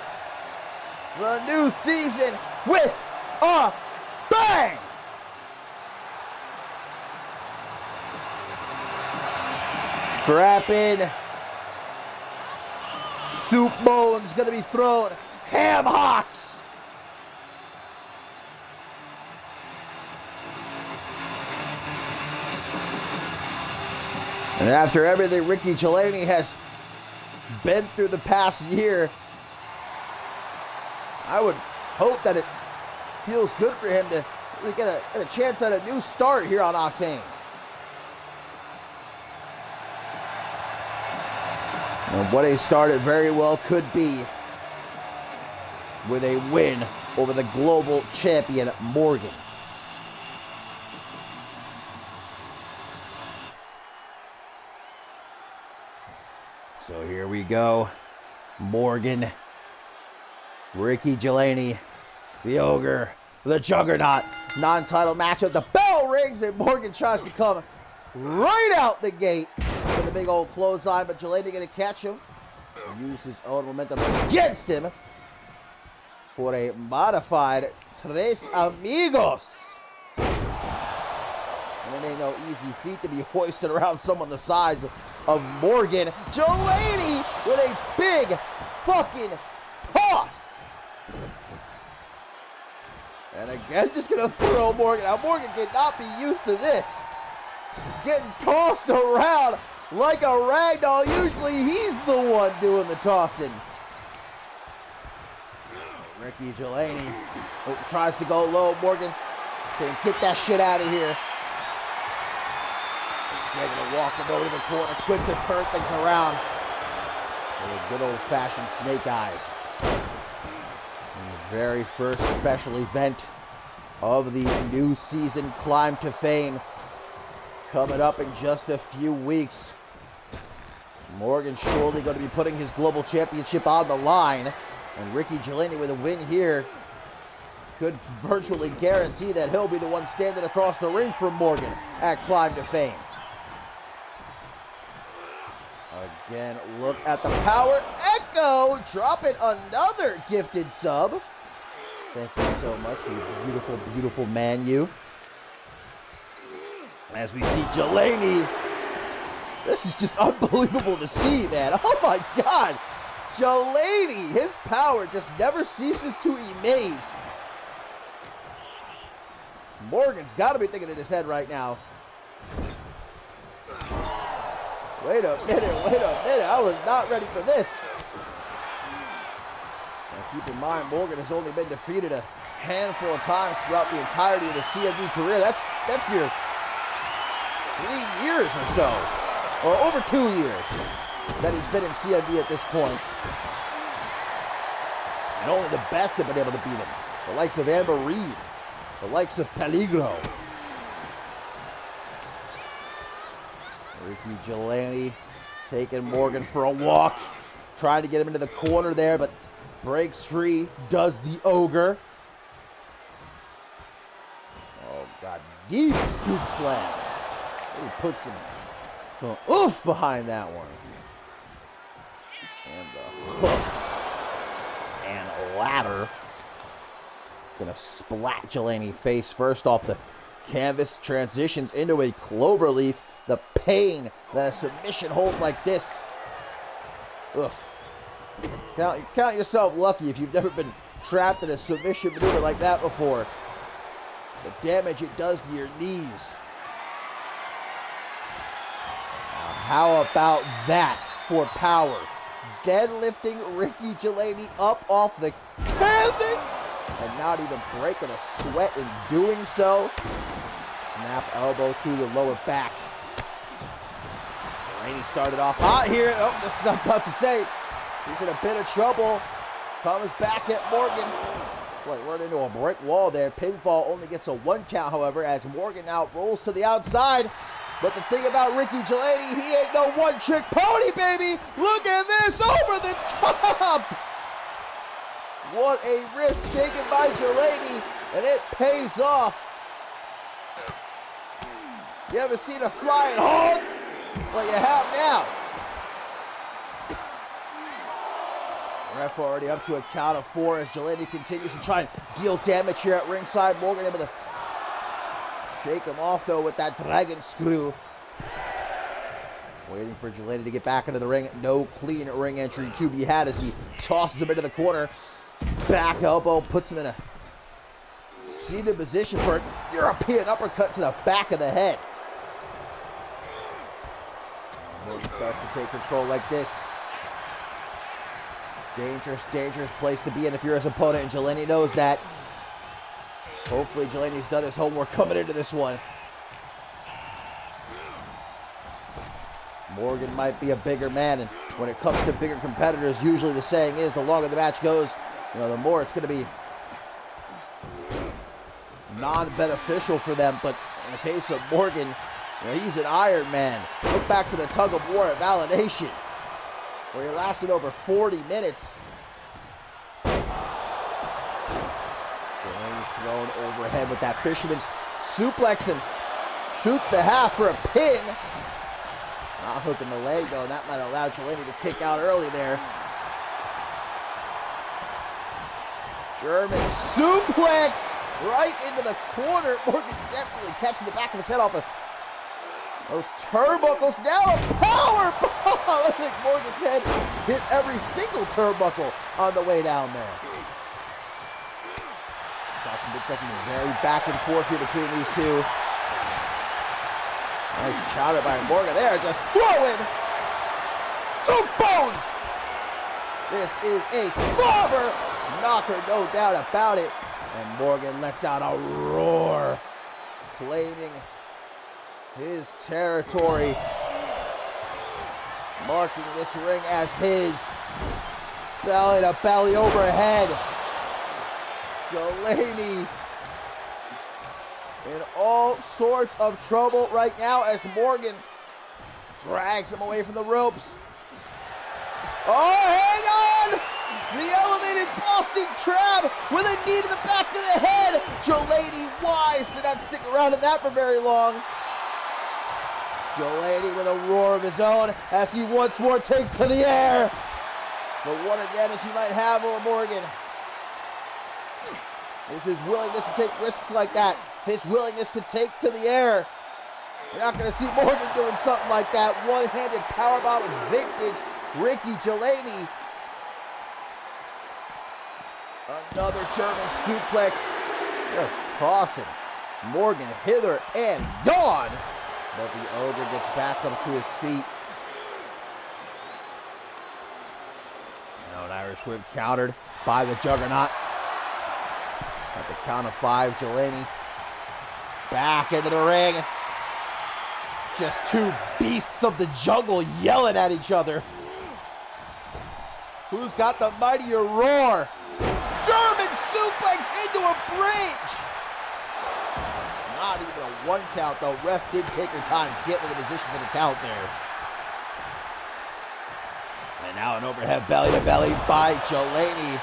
the new season with a bang. Strap in. Soup bones gonna be thrown. Ham hocks. And after everything Ricky Delaney has been through the past year, I would hope that it feels good for him to really get a chance at a new start here on Octane. And what a start it very well could be with a win over the global champion Morgan. So here we go. Morgan, Ricky Delaney, the Ogre, the Juggernaut, non-title matchup. The bell rings and Morgan tries to come right out the gate with a big old clothesline, but Delaney gonna catch him and use his own momentum against him for a modified Tres Amigos. And it ain't no easy feat to be hoisted around someone the size of Morgan. Delaney with a big fucking toss. And again, just gonna throw Morgan. Now, Morgan cannot be used to this. Getting tossed around like a ragdoll. Usually he's the one doing the tossing. Ricky Delaney tries to go low. Morgan saying, get that shit out of here. They're gonna walk him over to the corner, quick to turn things around. With a good old-fashioned snake eyes. And the very first special event of the new season, Climb to Fame, coming up in just a few weeks. Morgan surely going to be putting his global championship on the line. And Ricky Delaney with a win here could virtually guarantee that he'll be the one standing across the ring from Morgan at Climb to Fame. Again, look at the power. Echo dropping another gifted sub. Thank you so much, you beautiful, beautiful man, you. As we see Delaney. This is just unbelievable to see, man. Oh my God. Delaney, his power just never ceases to amaze. Morgan's got to be thinking in his head right now. Wait a minute. I was not ready for this. Now keep in mind, Morgan has only been defeated a handful of times throughout the entirety of the CMV career. That's near 3 years or so. Or over 2 years that he's been in CMV at this point. And only the best have been able to beat him. The likes of Amber Reed. The likes of Peligro. Ricky Delaney taking Morgan for a walk. Trying to get him into the corner there, but breaks free. Does the Ogre. Oh, God. Deep scoop slam. He puts some oof behind that one. And the hook. And ladder. Gonna splat Delaney face first off the canvas. Transitions into a cloverleaf. The pain that a submission hold like this. Oof. Count yourself lucky if you've never been trapped in a submission maneuver like that before. The damage it does to your knees. How about that for power? Deadlifting Ricky Delaney up off the canvas and not even breaking a sweat in doing so. Snap elbow to the lower back. Delaney started off hot here. Oh, this is what I'm about to say. He's in a bit of trouble. Comes back at Morgan. Boy, we're into a brick wall there. Pinfall only gets a 1 count, however, as Morgan now rolls to the outside. But the thing about Ricky Delaney, he ain't no one-trick pony, baby. Look at this, over the top. What a risk taken by Delaney, and it pays off. You ever seen a flying hog? Well, you have now. Ref already up to a count of 4 as Delaney continues to try and deal damage here at ringside. Morgan able to shake him off, though, with that dragon screw. Waiting for Delaney to get back into the ring. No clean ring entry to be had as he tosses him into the corner. Back elbow puts him in a seated position for an European uppercut to the back of the head. Morgan starts to take control like this. Dangerous, dangerous place to be in if you're his opponent, and Delaney knows that. Hopefully Delaney's done his homework coming into this one. Morgan might be a bigger man, and when it comes to bigger competitors, usually the saying is the longer the match goes, the more it's going to be non-beneficial for them. But in the case of Morgan, he's an Iron Man. Look back to the tug of war at Validation, where he lasted over 40 minutes. Delaney thrown overhead with that fisherman's suplex and shoots the half for a pin. Not hooking the leg though, and that might allow Delaney to kick out early there. German suplex right into the corner. Morgan definitely catching the back of his head off of those turnbuckles. Now a power bomb. I think Morgan's head hit every single turnbuckle on the way down there. Shots from midsection, very back and forth here between these two. Nice counter by Morgan there, just throwing some bones. This is a slobber knocker, no doubt about it. And Morgan lets out a roar, claiming his territory, marking this ring as his. Belly to belly overhead. Delaney in all sorts of trouble right now as Morgan drags him away from the ropes. Oh, hang on! The elevated Boston Crab with a knee to the back of the head. Delaney wise did not stick around in that for very long. Delaney with a roar of his own as he once more takes to the air. The one advantage he might have over Morgan is his willingness to take risks like that. His willingness to take to the air. You're not going to see Morgan doing something like that. One-handed powerbomb of vintage Ricky Delaney. Another German suplex. Just tossing Morgan hither and yon. But the Ogre gets back up to his feet. Now an Irish whip countered by the Juggernaut. At the count of 5, Delaney back into the ring. Just two beasts of the jungle yelling at each other. Who's got the mightier roar? German suplex into a bridge. Not even a 1 count though. Ref did take her time getting in the position for the count there. And now an overhead belly to belly by Delaney.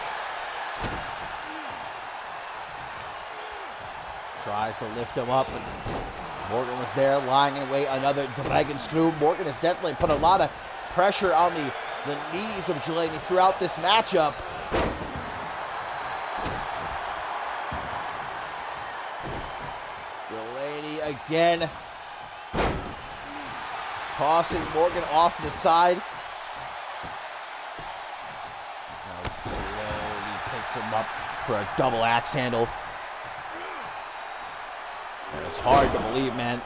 Tries to lift him up, but Morgan was there lying in wait. Another dragon screw. Morgan has definitely put a lot of pressure on the knees of Delaney throughout this matchup. Delaney again tossing Morgan off to the side. Now slowly picks him up for a double axe handle. And it's hard to believe, man,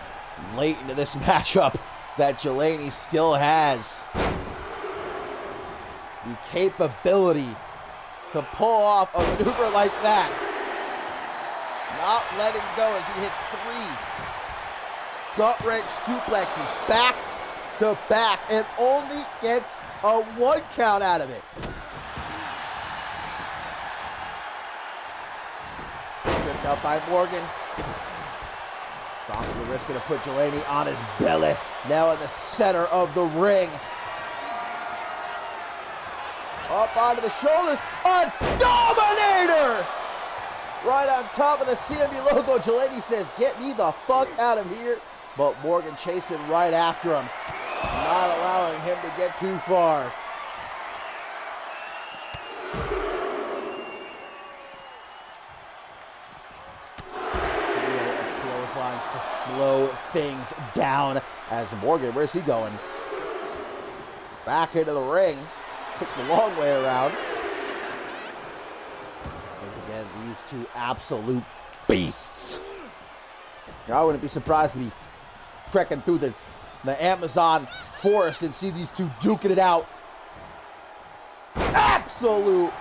late into this matchup that Delaney still has the capability to pull off a maneuver like that. Not letting go as he hits 3 gut-wrench suplexes back to back and only gets a 1 count out of it. Tripped up by Morgan. Stops the wrist, going to put Delaney on his belly. Now in the center of the ring. Up onto the shoulders. A Dominator! Right on top of the CMV logo. Delaney says, get me the fuck out of here. But Morgan chased him right after him. Not allowing him to get too far. To slow things down as Morgan, where's he going? Back into the ring. Took the long way around. Because again, these two absolute beasts. Now, I wouldn't be surprised to be trekking through the Amazon forest and see these two duking it out. Absolute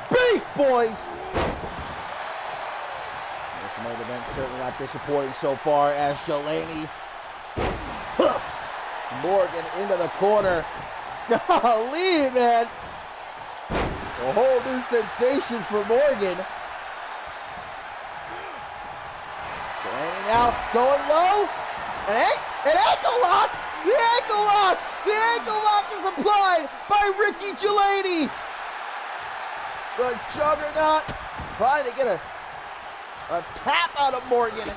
beast, boys! This main event certainly not disappointing so far as Jelani hoofs Morgan into the corner. Golly, man! A whole new sensation for Morgan. Jelani now going low. An ankle lock! The ankle lock! The ankle lock is applied by Ricky Jelani. The Juggernaut trying to get a tap out of Morgan.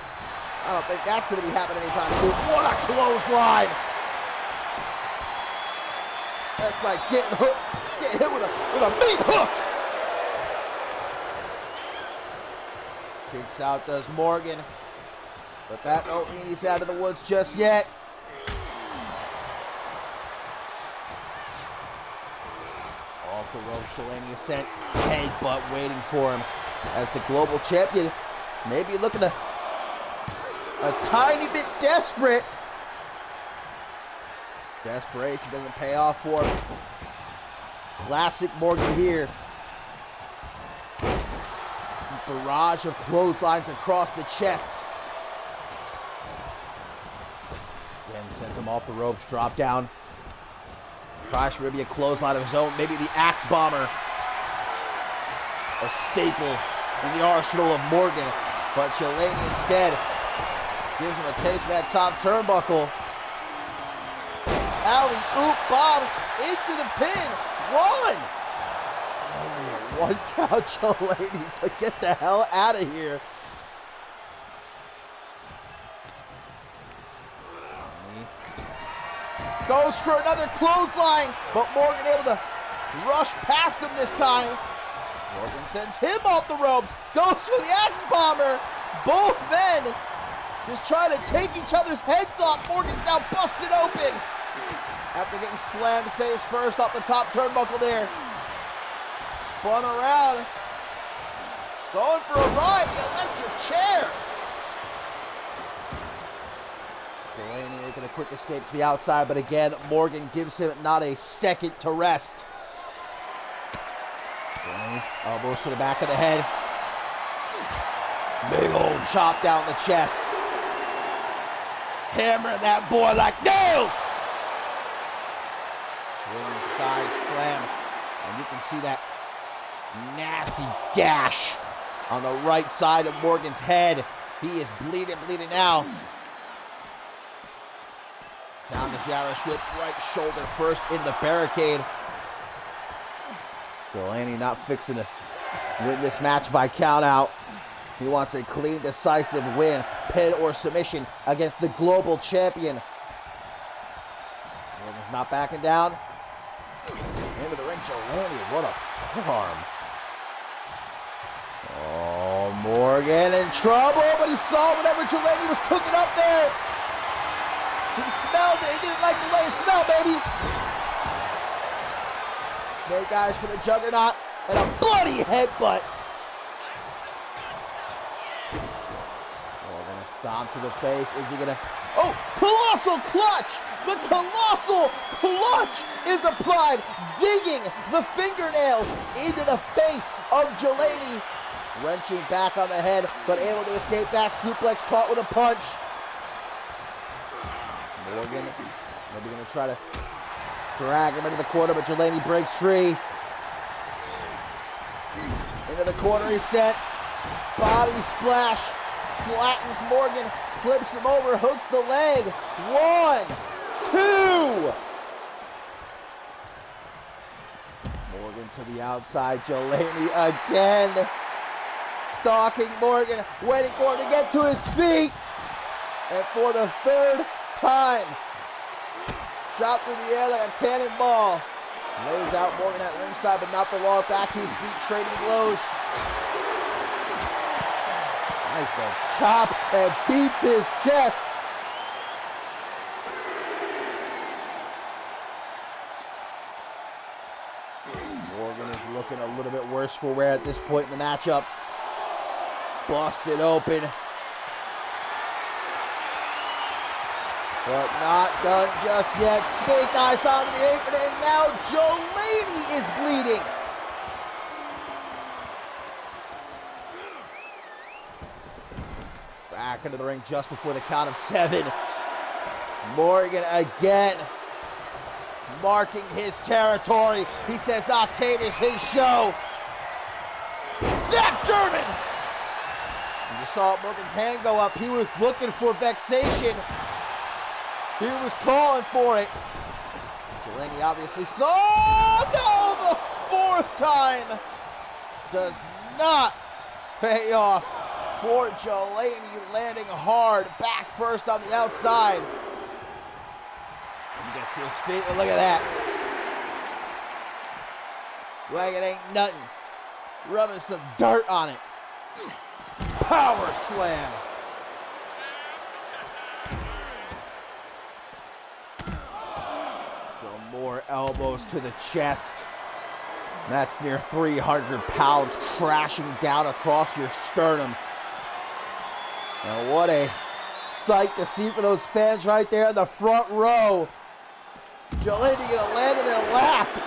I don't think that's going to be happening anytime soon. What a clothesline! That's like getting hit with a meat hook. Kicks out does Morgan. But that don't mean he's out of the woods just yet. Off the ropes, Jelani is sent. Headbutt waiting for him as the global champion. Maybe looking a tiny bit desperate. Desperation doesn't pay off for him. Classic Morgan here. Barrage of clotheslines across the chest. Again, sends him off the ropes, drop down. Tries to be a clothesline of his own. Maybe the Axe Bomber. A staple in the arsenal of Morgan. But Jelani instead gives him a taste of that top turnbuckle. Alley-oop bomb into the pin. One! One count, Jelani to get the hell out of here. Goes for another clothesline, but Morgan able to rush past him this time. Morgan sends him off the ropes. Goes for the Axe Bomber. Both men just trying to take each other's heads off. Morgan's now busted open. After getting slammed face first off the top turnbuckle there. Spun around. Going for a ride. You electric chair. Jelani making a quick escape to the outside, but again, Morgan gives him not a second to rest. Jelani, elbows to the back of the head. Big old chop down the chest. Hammering that boy like nails. Swinging side slam. And you can see that nasty gash on the right side of Morgan's head. He is bleeding now. Down the shadow strip, right shoulder first in the barricade. Jelani not fixing to win this match by count out. He wants a clean, decisive win, pin or submission against the global champion. Morgan's not backing down. Into the ring, Jelani, what a forearm. Oh, Morgan in trouble, but he saw whatever Jelani was cooking up there. He smelled it. He didn't like the way it smelled, baby. Snake eyes for the Juggernaut and a bloody headbutt. Morgan a stomp to the face. Is he gonna? Oh, colossal clutch! The colossal clutch is applied, digging the fingernails into the face of Jelani. Wrenching back on the head, but able to escape back. Suplex caught with a punch. Morgan maybe going to try to drag him into the corner, but Jelani breaks free. Into the corner he's sent. Body splash. Flattens Morgan. Flips him over. Hooks the leg. 1, 2. Morgan to the outside. Jelani again. Stalking Morgan. Waiting for him to get to his feet. And for the third time. Shot through the air like a cannonball. Lays out Morgan at ringside, but not for long. Back to his feet, trading blows. Nice chop and beats his chest. looking a little bit worse for wear at this point in the matchup. Busted open. But not done just yet. Snake eyes onto the apron, and now Jolene is bleeding. Back into the ring just before the count of 7. Morgan again marking his territory. He says Octane is his show. Snap German! And you saw Morgan's hand go up. He was looking for vexation. He was calling for it. Delaney obviously saw. No, the 4th time does not pay off for Delaney, landing hard, back first on the outside. He gets to his feet, and look at that. Like it ain't nothing. Rubbing some dirt on it. Power slam. Some more elbows to the chest. That's near 300 pounds crashing down across your sternum. And what a sight to see for those fans right there in the front row. Jolene gonna land in their laps.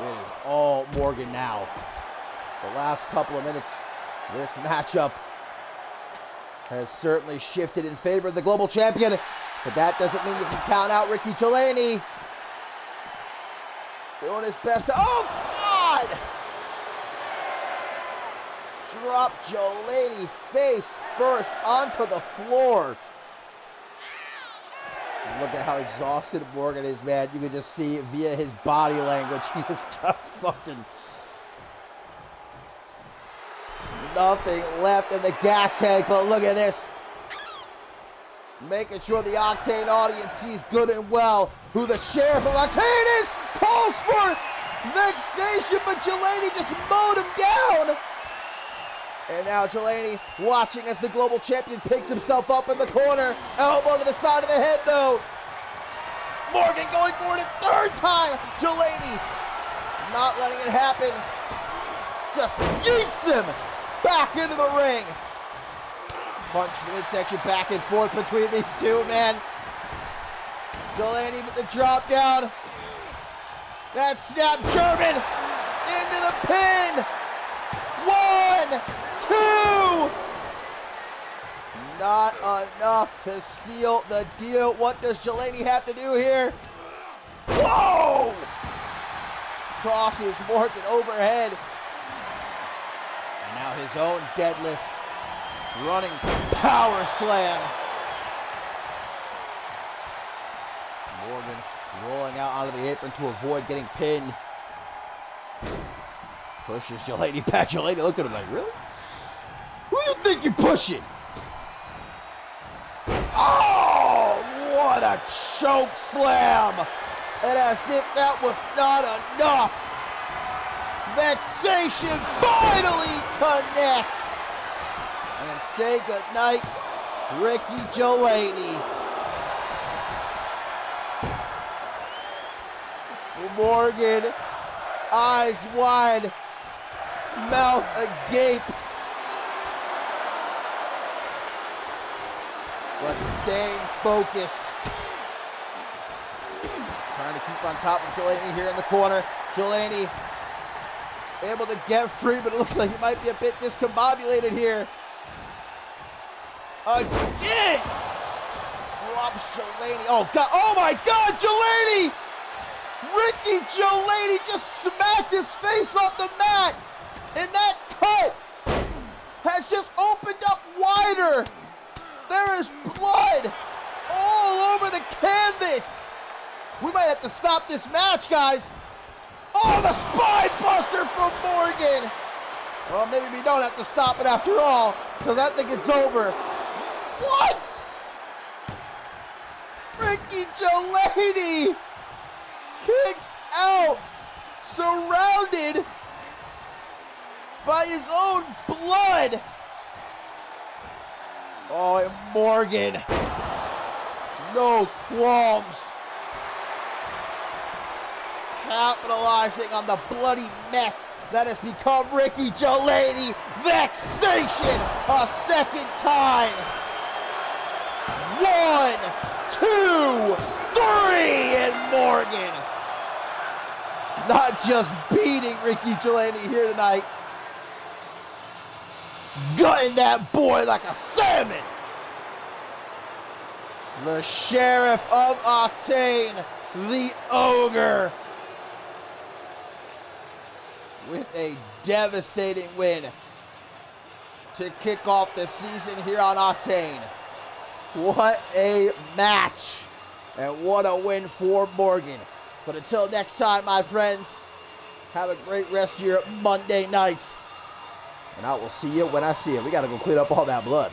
It is all Morgan now. The last couple of minutes, this matchup has certainly shifted in favor of the global champion, but that doesn't mean you can count out Ricky Jolene. Doing his best to, oh God! Drop Jolene face first onto the floor. And look at how exhausted Morgan is, man. You can just see via his body language. He has got fucking nothing left in the gas tank, but look at this. Making sure the Octane audience sees good and well who the sheriff of Octane is. Calls for vexation, but Jolene just mowed him down. And now Jolene watching as the global champion picks himself up in the corner. Elbow to the side of the head, though. Morgan going for it a 3rd time. Jolene not letting it happen. Just yeets him back into the ring. Punch in the midsection back and forth between these two, man. Jolene with the drop down. That snap German into the pin. 1, 2. Not enough to seal the deal. What does Jolene have to do here? Whoa! Crosses Morgan overhead. And now his own deadlift. Running power slam. Morgan rolling out onto the apron to avoid getting pinned. Pushes Jolene back. Jolene looked at him like, really? Who do you think you're pushing? Oh, what a choke slam. And as if that was not enough, vexation finally connects. And say goodnight, Ricky Jolene. Morgan, eyes wide, mouth agape. But staying focused. Trying to keep on top of Jolene here in the corner. Jolene able to get free, but it looks like he might be a bit discombobulated here. Again! Drops Jolene. Oh, God. Oh, my God, Jolene! Ricky Jolene just smacked his face off the mat. And that cut has just opened up wider. There is blood all over the canvas. We might have to stop this match, guys. Oh, the spine buster from Morgan. Well, maybe we don't have to stop it after all, because I think it's over. What? Ricky Jolene kicks out, surrounded by his own blood. Oh, and Morgan, no qualms. capitalizing on the bloody mess that has become Ricky Gelady. Vexation a second time. 1, 2, 3, and Morgan. Not just beating Ricky Gelady here tonight, gutting that boy like a salmon. The Sheriff of Octane, the Ogre, with a devastating win to kick off the season here on Octane. What a match, and what a win for Morgan. But until next time, my friends, have a great rest of your Monday night, and I will see you when I see you. We got to go clean up all that blood.